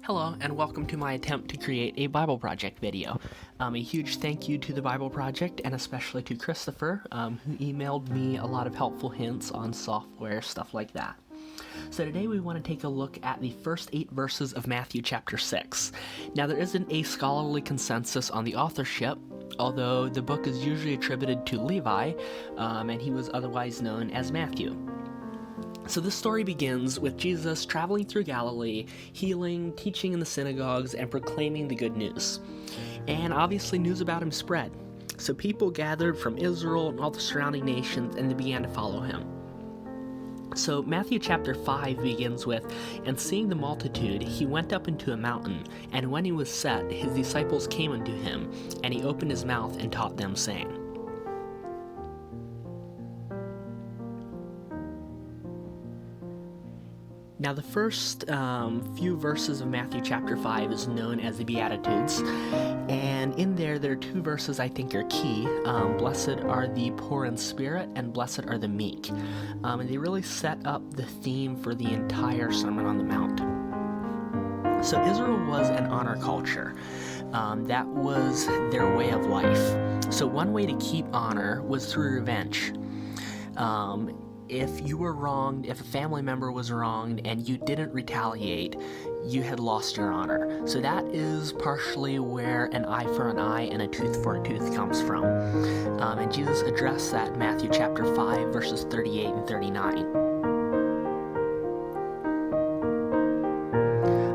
Hello, and welcome to my attempt to create a Bible Project video. A huge thank you to the Bible Project, and especially to Christopher, who emailed me a lot of helpful hints on software, stuff like that. So today we want to take a look at the first 8 verses of Matthew chapter 6. Now there isn't a scholarly consensus on the authorship, although the book is usually attributed to Levi, and he was otherwise known as Matthew. So this story begins with Jesus traveling through Galilee, healing, teaching in the synagogues, and proclaiming the good news. And obviously news about him spread. So people gathered from Israel and all the surrounding nations, and they began to follow him. So Matthew chapter 5 begins with, "And seeing the multitude, he went up into a mountain, and when he was set, his disciples came unto him, and he opened his mouth and taught them, saying." Now the first few verses of Matthew chapter 5 is known as the Beatitudes, and in there are 2 verses I think are key. Blessed are the poor in spirit, and blessed are the meek. And they really set up the theme for the entire Sermon on the Mount. So Israel was an honor culture. That was their way of life. So one way to keep honor was through revenge. If you were wronged, if a family member was wronged and you didn't retaliate, you had lost your honor. So that is partially where an eye for an eye and a tooth for a tooth comes from. And Jesus addressed that in Matthew chapter 5, verses 38 and 39.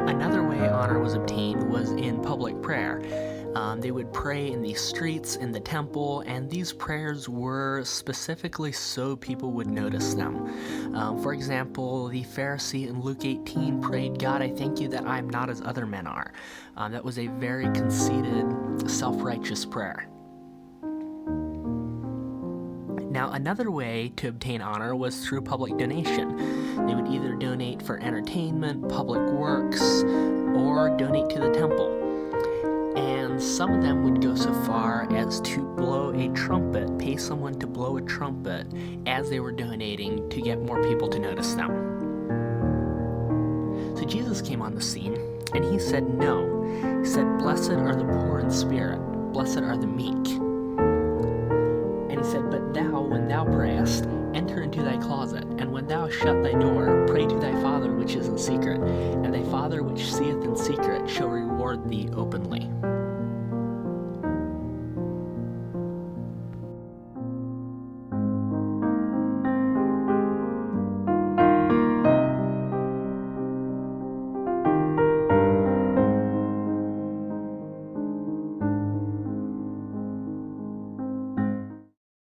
Another way honor was obtained was in public prayer. They would pray in the streets, in the temple, and these prayers were specifically so people would notice them. For example, the Pharisee in Luke 18 prayed, "God, I thank you that I am not as other men are." That was a very conceited, self-righteous prayer. Now, another way to obtain honor was through public donation. They would either donate for entertainment, public works, or donate to the temple. And some of them would go so far as to blow a trumpet, pay someone to blow a trumpet as they were donating to get more people to notice them. So Jesus came on the scene, and he said no. He said, "Blessed are the poor in spirit, blessed are the meek." And he said, "But thou, when thou prayest, enter into thy closet, and when thou hast shut thy door, pray to thy Father which is in secret, and thy Father which seeth in secret shall reward thee openly."